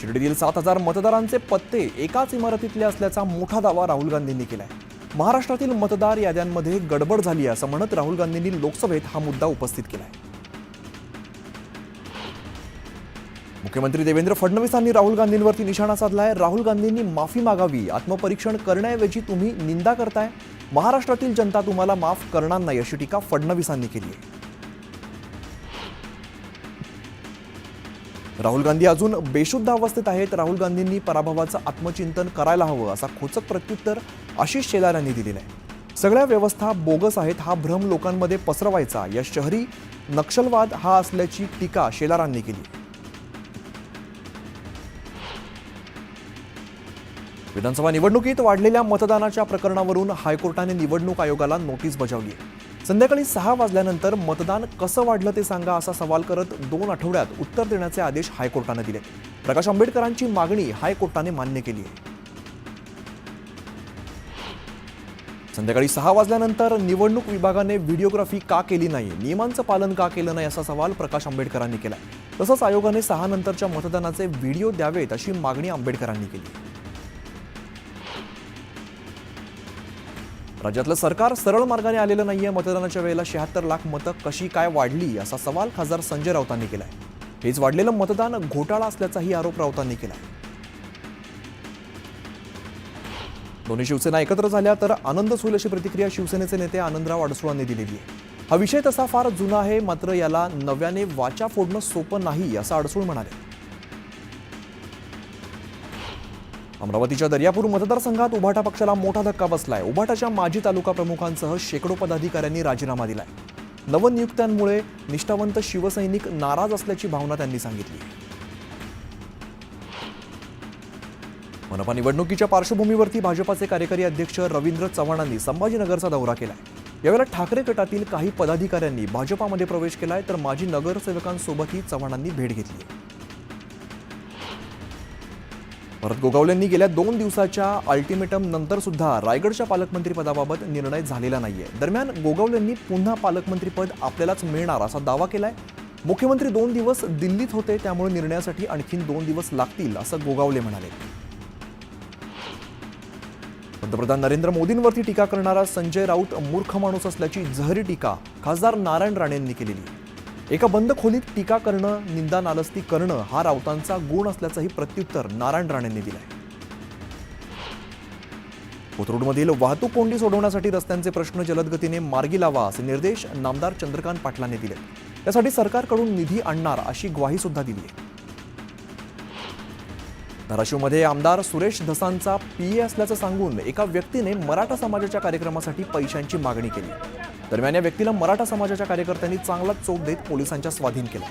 शिर्डीतील 7,000 मतदारांचे पत्ते एकाच इमारतीतले असल्याचा मोठा दावा राहुल गांधींनी केलाय। महाराष्ट्रातील मतदार याद्यांमध्ये गडबड झाली असं म्हणत राहुल गांधींनी लोकसभेत हा मुद्दा उपस्थित केलाय। मुख्यमंत्री देवेंद्र फडणवीसांनी राहुल गांधींवरती निशाणा साधलाय। राहुल गांधींनी माफी मागावी, आत्मपरीक्षण करण्याऐवजी तुम्ही निंदा करताय। महाराष्ट्रातील जनता तुम्हाला माफ करणार नाही अशी टीका फडणवीसांनी केली आहे। राहुल गांधी अजून बेशुद्ध अवस्थेत आहेत। राहुल गांधींनी पराभवाचं आत्मचिंतन करायला हवं असा खोचक प्रत्युत्तर आशिष शेलार यांनी दिलेलं आहे। सगळ्या व्यवस्था बोगस आहेत हा भ्रम लोकांमध्ये पसरवायचा या शहरी नक्षलवाद हा असल्याची टीका शेलारांनी केली। विधानसभा निवडणुकीत वाढलेल्या मतदानाच्या प्रकरणावरून हायकोर्टाने निवडणूक आयोगाला नोटीस बजावली आहे। संध्याकाळी 6 वाजल्यानंतर मतदान कसं वाढलं ते सांगा असा सवाल करत 2 आठवड्यात उत्तर देण्याचे आदेश हायकोर्टाने दिले। प्रकाश आंबेडकरांची मागणी हायकोर्टाने मान्य केली आहे। संध्याकाळी 6 वाजल्यानंतर निवडणूक विभागाने व्हिडिओग्राफी का केली नाही, नियमांचं पालन का केलं नाही असा सवाल प्रकाश आंबेडकरांनी केला। तसंच आयोगाने 6 नंतरच्या मतदानाचे व्हिडिओ द्यावेत अशी मागणी आंबेडकरांनी केली। राज्यातलं सरकार सरळ मार्गाने आलेलं नाहीये। मतदानाच्या वेळेला 76 लाख मतं कशी काय वाढली असा सवाल खासदार संजय राऊतांनी केलाय। हेच वाढलेलं मतदान घोटाळा असल्याचाही आरोप राऊतांनी केलाय। दोन्ही शिवसेना एकत्र झाल्या तर आनंदच होईल अशी प्रतिक्रिया शिवसेनेचे नेते आनंदराव अडसुळांनी दिलेली आहे। हा विषय तसा फार जुना आहे, मात्र याला नव्याने वाचा फोडणं सोपं नाही असं अडसुळ म्हणाले। अमरावतीच्या दर्यापूर मतदारसंघात उभाटा पक्षाला मोठा धक्का बसलाय। उभाटाच्या माजी तालुका प्रमुखांसह शेकडो पदाधिकाऱ्यांनी राजीनामा दिलाय। नवनियुक्त्यांमुळे निष्ठावंत शिवसैनिक नाराज असल्याची भावना त्यांनी सांगितली। मनपा निवडणुकीच्या पार्श्वभूमीवरती भाजपाचे कार्यकारी अध्यक्ष रवींद्र चव्हाणांनी संभाजीनगरचा दौरा केलाय। यावेळेला ठाकरे गटातील काही पदाधिकाऱ्यांनी भाजपामध्ये प्रवेश केलाय तर माजी नगरसेवकांसोबतही चव्हाणांनी भेट घेतली। भरत गोगावलेंनी गेल्या 2 दिवसाच्या अल्टिमेटम नंतर सुद्धा रायगडच्या पालकमंत्रीपदाबाबत निर्णय झालेला नाहीये। दरम्यान गोगावलेंनी पुन्हा पालकमंत्रीपद आपल्यालाच मिळणार असा दावा केलाय। मुख्यमंत्री 2 दिवस दिल्लीत होते, त्यामुळे निर्णयासाठी आणखीन 2 दिवस लागतील असं गोगावले म्हणाले। पंतप्रधान नरेंद्र मोदींवरती टीका करणारा संजय राऊत मूर्ख माणूस असल्याची जहरी टीका खासदार नारायण राणेंनी केलेली आहे। एका बंद खोलीत टीका करणं, निंदा नालस्ती करणं हा राऊतांचा गुण असल्याचंही प्रत्युत्तर नारायण राणेंनी दिलंय। कोथरूडमधील वाहतूक कोंडी सोडवण्यासाठी रस्त्यांचे प्रश्न जलद गतीने मार्गी लावा असे निर्देश नामदार चंद्रकांत पाटलांनी दिले। त्यासाठी सरकारकडून निधी आणणार अशी ग्वाही सुद्धा दिली आहे। धाराशिवमध्ये आमदार सुरेश धसांचा पीए असल्याचं सांगून एका व्यक्तीने मराठा समाजाच्या कार्यक्रमासाठी पैशांची मागणी केली। दरम्यान या व्यक्तीला मराठा समाजाच्या कार्यकर्त्यांनी चांगला चोप देत पोलिसांच्या स्वाधीन केला।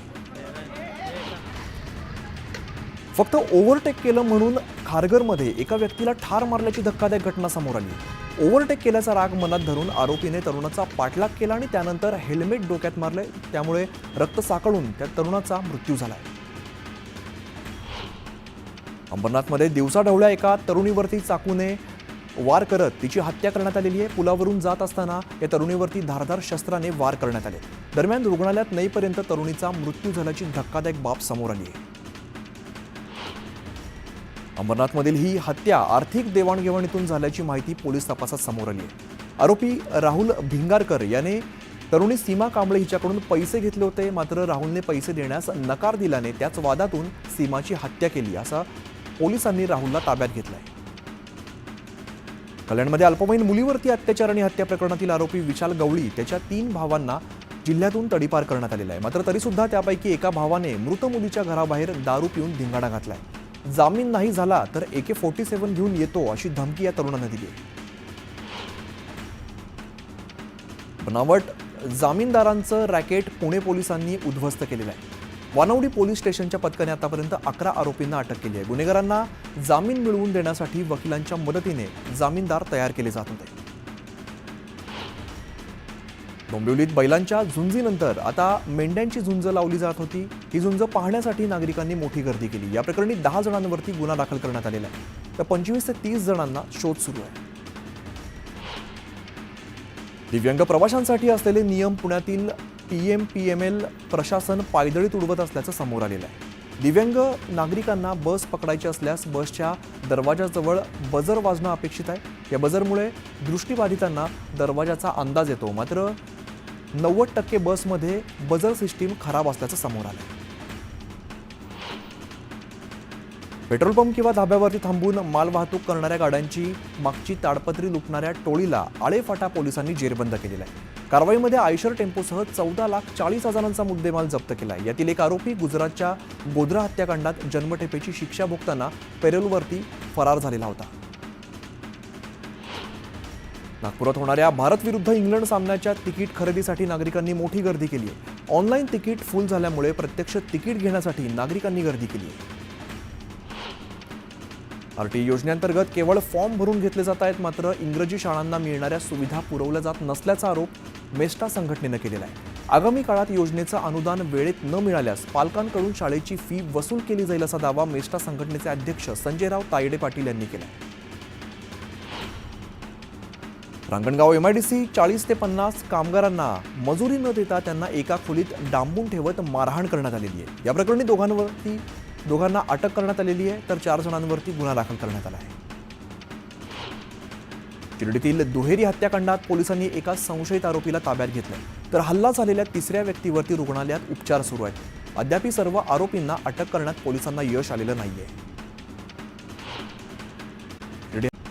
फक्त ओव्हरटेक केलं म्हणून खारघरमध्ये एका व्यक्तीला ठार मारल्याची धक्कादायक घटना समोर आली। ओव्हरटेक केल्याचा राग मनात धरून आरोपीने तरुणाचा पाठलाग केला आणि त्यानंतर हेल्मेट डोक्यात मारले, त्यामुळे रक्त साकळून त्या तरुणाचा मृत्यू झाला। अंबरनाथमध्ये दिवसाढवळ्या एका तरुणीवरती चाकूने वार करत तिची हत्या करण्यात आलेली आहे। पुलावरून जात असताना या तरुणीवरती धारदार शस्त्राने वार करण्यात आले। दरम्यान रुग्णालयात नेईपर्यंत तरुणीचा मृत्यू झाल्याची धक्कादायक बाब समोर आली आहे। अंबरनाथमधील ही हत्या आर्थिक देवाणघेवाणीतून झाल्याची माहिती पोलीस तपासात समोर आली आहे। आरोपी राहुल भिंगारकर याने तरुणी सीमा कांबळे हिच्याकडून पैसे घेतले होते, मात्र राहुलने पैसे देण्यास नकार दिल्याने त्याच वादातून सीमाची हत्या केली असं पोलिसांनी राहुलला ताब्यात घेतलंय। कल्याणमध्ये अल्पवयीन मुलीवरती अत्याचार आणि हत्या प्रकरणातील आरोपी विशाल गवळी त्याच्या 3 भावांना जिल्ह्यातून तडीपार करण्यात आलेला आहे। मात्र तरी सुद्धा त्यापैकी एका भावाने मृत मुलीच्या घराबाहेर दारू पिऊन धिंगाणा घातलाय। जामीन नाही झाला तर AK-47 घेऊन येतो अशी धमकी या तरुणाने दिली आहे। बनावट जामीनदारांचं रॅकेट पुणे पोलिसांनी उद्ध्वस्त केलेलं आहे। वानवडी पोलीस स्टेशनच्या पथकाने आतापर्यंत 11 आरोपींना अटक केली आहे। गुन्हेगारांना जामीन मिळवून देण्यासाठी वकिलांच्या मदतीने जामीनदार तयार केले जात होते। डोंबिवलीत बैलांच्या झुंजीनंतर आता मेंढ्यांची झुंज लावली जात होती। ही झुंज पाहण्यासाठी नागरिकांनी मोठी गर्दी केली। या प्रकरणी 10 जणांवरती गुन्हा दाखल करण्यात आलेला आहे, तर 25 ते 30 जणांना शोध सुरू आहे। दिव्यांग प्रवाशांसाठी असलेले नियम पुण्यातील PMPML प्रशासन पायदळीत उडवत असल्याचं समोर आलेलं आहे। दिव्यांग नागरिकांना बस पकडायची असल्यास बसच्या दरवाजाजवळ बजर वाजणं अपेक्षित आहे. या बजरमुळे दृष्टीबाधितांना दरवाजाचा अंदाज येतो. मात्र 90% बसमध्ये बजर सिस्टीम खराब असल्याचं समोर आलंय. पेट्रोल पंप किंवा धाब्यावरती थांबून माल वाहतूक करणाऱ्या गाड्यांची मागची ताडपत्री लुटणाऱ्या टोळीला आळेफाटा पोलिसांनी जेरबंद केलेला आहे. कारवाईमध्ये आयशर टेम्पोसह 14,40,000चा मुद्देमाल जप्त केला आहे. यातील एक आरोपी गुजरातच्या गोधरा हत्याकांडात जन्मठेपेची शिक्षा भोगताना पेरोलवरती फरार झालेला होता. नागपुरात होणाऱ्या भारत विरुद्ध इंग्लंड सामन्याच्या तिकीट खरेदीसाठी नागरिकांनी मोठी गर्दी केली आहे. ऑनलाईन तिकीट फुल झाल्यामुळे प्रत्यक्ष तिकीट घेण्यासाठी नागरिकांनी गर्दी केली आहे. आरटीई योजनेअंतर्गत केवळ फॉर्म भरून घेतले जात आहेत. मात्र इंग्रजी शाळांना मिळणाऱ्या सुविधा पुरवल्या जात नसल्याचा आरोप मेस्टा संघटनेनं केलेला आहे. आगामी काळात योजनेचं अनुदान वेळेत न मिळाल्यास पालकांकडून शाळेची फी वसूल केली जाईल असा दावा मेस्टा संघटनेचे अध्यक्ष संजयराव तायडे पाटील यांनी केला. रांगणगाव MIDC 40 ते 50 कामगारांना मजुरी न देता त्यांना एका खोलीत डांबून ठेवत मारहाण करण्यात आलेली आहे. या प्रकरणी दोघांना अटक करण्यात आलेली आहे, तर 4 जणांवरती गुन्हा दाखल करण्यात आला आहे. शिर्डीतील दुहेरी हत्याकांडात पोलिसांनी एका संशयित आरोपीला ताब्यात घेतलं, तर हल्ला झालेल्या 3ऱ्या व्यक्तीवरती रुग्णालयात उपचार सुरू आहेत. अद्याप सर्व आरोपींना अटक करण्यात पोलिसांना यश आलेलं नाहीये.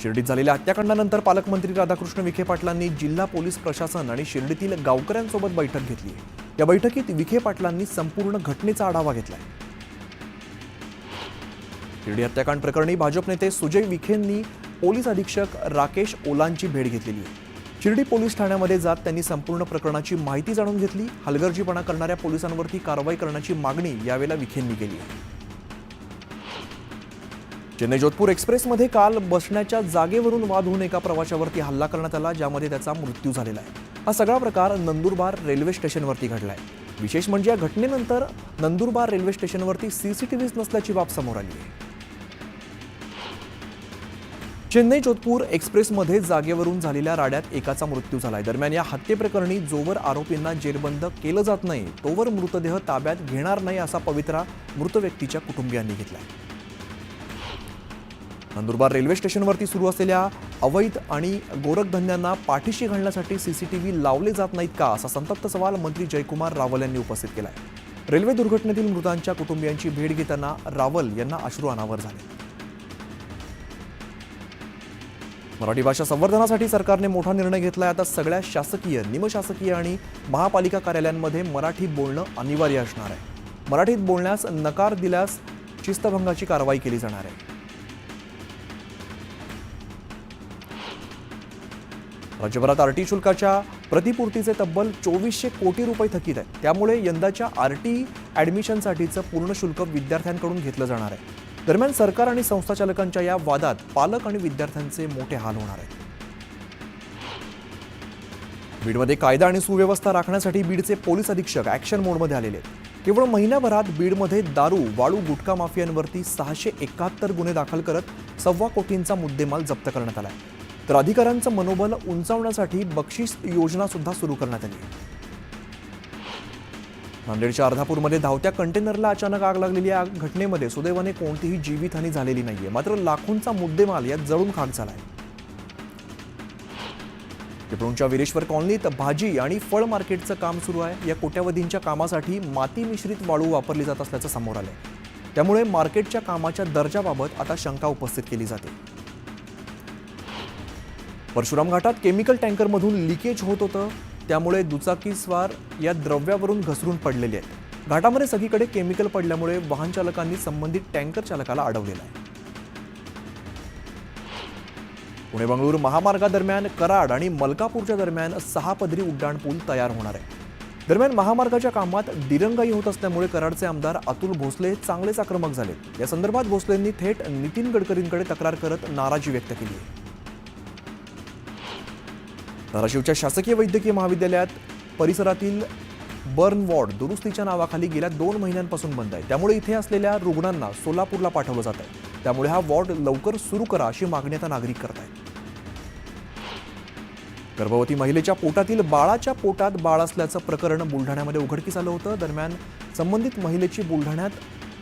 शिर्डीत झालेल्या हत्याकांडानंतर पालकमंत्री राधाकृष्ण विखे पाटलांनी जिल्हा पोलीस प्रशासन आणि शिर्डीतील गावकऱ्यांसोबत बैठक घेतली. या बैठकीत विखे पाटलांनी संपूर्ण घटनेचा आढावा घेतलाय. शिर्डी हत्याकांड प्रकरणी भाजप नेते सुजय विखेंनी पोलीस अधीक्षक राकेश ओलांची भेट घेतलेली आहे. शिर्डी पोलीस ठाण्यामध्ये जात त्यांनी संपूर्ण प्रकरणाची माहिती जाणून घेतली. हलगर्जीपणा करणाऱ्या पोलिसांवरती कारवाई करण्याची मागणी यावेळेला विखेंनी केली आहे. चेन्नई जोधपूर एक्सप्रेसमध्ये काल बसण्याच्या जागेवरून वाद होऊन एका प्रवाशावरती हल्ला करण्यात आला, ज्यामध्ये त्याचा मृत्यू झालेला आहे. हा सगळा प्रकार नंदुरबार रेल्वे स्टेशनवरती घडलाय. विशेष म्हणजे या घटनेनंतर नंदुरबार रेल्वे स्टेशनवरती CCTVs नसल्याची बाब समोर आली आहे. चेन्नई जोधपूर एक्सप्रेसमध्ये जागेवरून झालेल्या राड्यात एकाचा मृत्यू झालाय. दरम्यान या हत्येप्रकरणी जोवर आरोपींना जेरबंद केलं जात नाही तोवर मृतदेह ताब्यात घेणार नाही असा पवित्रा मृत व्यक्तीच्या कुटुंबियांनी घेतलाय. नंदुरबार रेल्वे स्टेशनवरती सुरू असलेल्या अवैध आणि गोरखधंद्यांना पाठीशी घालण्यासाठी CCTV लावले जात नाहीत का, असा संतप्त सवाल मंत्री जयकुमार रावल यांनी उपस्थित केलाय. रेल्वे दुर्घटनेतील मृतांच्या कुटुंबियांची भेट घेताना रावल यांना अश्रू अनावर झाले. मराठी भाषा संवर्धनासाठी सरकारने मोठा निर्णय घेतलाय. आता सगळ्या शासकीय, निमशासकीय आणि महापालिका कार्यालयांमध्ये मराठी बोलणं अनिवार्य असणार आहे. मराठीत बोलण्यास नकार दिल्यास शिस्तभंगाची कारवाई केली जाणार आहे. राज्यभरात आरटी शुल्काच्या प्रतिपूर्तीचे तब्बल 2400 कोटी रुपये थकीत आहेत. त्यामुळे यंदाच्या आरटी ॲडमिशनसाठीचं पूर्ण शुल्क विद्यार्थ्यांकडून घेतलं जाणार आहे. दरम्यान सरकार आणि संस्थाचालकांच्या या वादात पालक आणि विद्यार्थ्यांचे मोठे हाल होणार आहेत. बीडमध्ये कायदा आणि सुव्यवस्था राखण्यासाठी बीडचे पोलीस अधीक्षक ॲक्शन मोडमध्ये आलेले आहेत. केवळ महिन्याभरात बीडमध्ये दारू, वाळू, गुटखा माफियांवरती 671 गुन्हे दाखल करत 1.25 कोटींचा मुद्देमाल जप्त करण्यात आला आहे. तर अधिकाऱ्यांचं मनोबल उंचावण्यासाठी बक्षीस योजना सुद्धा सुरू करण्यात आली आहे. नांदेडच्या अर्धापूरमध्ये धावत्या कंटेनरला अचानक आग लागलेली या घटनेमध्ये सुदैवाने कोणतीही जीवितहानी झालेली नाहीये. मात्र लाखोंचा मुद्देमाल यात जळून खाक झालाय. चिपळूणच्या विरेश्वर कॉलनीत भाजी आणि फळ मार्केटचं काम सुरू आहे. या कोट्यावधींच्या कामासाठी माती मिश्रित वाळू वापरली जात असल्याचं समोर आलंय. त्यामुळे मार्केटच्या कामाच्या दर्जाबाबत आता शंका उपस्थित केली जाते. परशुराम घाटात केमिकल टँकरमधून लिकेज होत होतं, त्यामुळे दुचाकीस्वार या द्रव्यावरून घसरून पडलेले आहेत. घाटामध्ये सगळीकडे केमिकल पडल्यामुळे वाहन चालकांनी संबंधित टँकर चालकाला अडवलेला आहे. पुणे बंगळुरू महामार्गादरम्यान कराड आणि मलकापूरच्या दरम्यान 6 पदरी उड्डाणपूल तयार होणार आहे. दरम्यान महामार्गाच्या कामात दिरंगाई होत असल्यामुळे कराडचे आमदार अतुल भोसले चांगलेच आक्रमक झाले. या संदर्भात भोसलेंनी थेट नितीन गडकरींकडे तक्रार करत नाराजी व्यक्त केली आहे. धाराशिवच्या शासकीय वैद्यकीय महाविद्यालयात परिसरातील बर्न वॉर्ड दुरुस्तीच्या नावाखाली गेल्या 2 महिन्यांपासून बंद आहे. त्यामुळे इथे असलेल्या रुग्णांना सोलापूरला पाठवलं जात आहे. त्यामुळे हा वॉर्ड लवकर सुरू करा अशी मागणी आता नागरिक करत आहेत. गर्भवती महिलेच्या पोटातील बाळाच्या पोटात बाळ असल्याचं प्रकरण बुलढाण्यामध्ये उघडकीस आलं होतं. दरम्यान संबंधित महिलेची बुलढाण्यात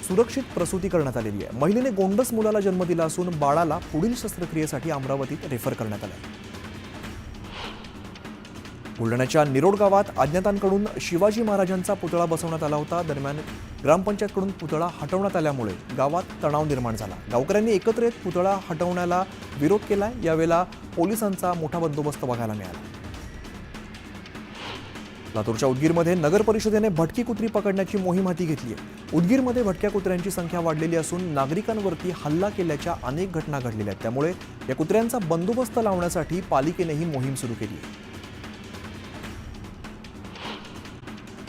सुरक्षित प्रसूती करण्यात आलेली आहे. महिलेने गोंडस मुलाला जन्म दिला असून बाळाला पुढील शस्त्रक्रियेसाठी अमरावतीत रेफर करण्यात आलं. बुलढाण्याच्या निरोड गावात अज्ञातांकडून शिवाजी महाराजांचा पुतळा बसवण्यात आला होता. दरम्यान ग्रामपंचायतकडून पुतळा हटवण्यात आल्यामुळे गावात तणाव निर्माण झाला. गावकऱ्यांनी एकत्र येत पुतळा हटवण्याला विरोध केलाय. यावेळेला पोलिसांचा मोठा बंदोबस्त बघायला मिळाला. लातूरच्या उदगीरमध्ये नगर परिषदेने भटकी कुत्री पकडण्याची मोहीम हाती घेतली आहे. उदगीरमध्ये भटक्या कुत्र्यांची संख्या वाढलेली असून नागरिकांवरती हल्ला केल्याच्या अनेक घटना घडलेल्या आहेत. त्यामुळे या कुत्र्यांचा बंदोबस्त लावण्यासाठी पालिकेने ही मोहीम सुरू केली आहे.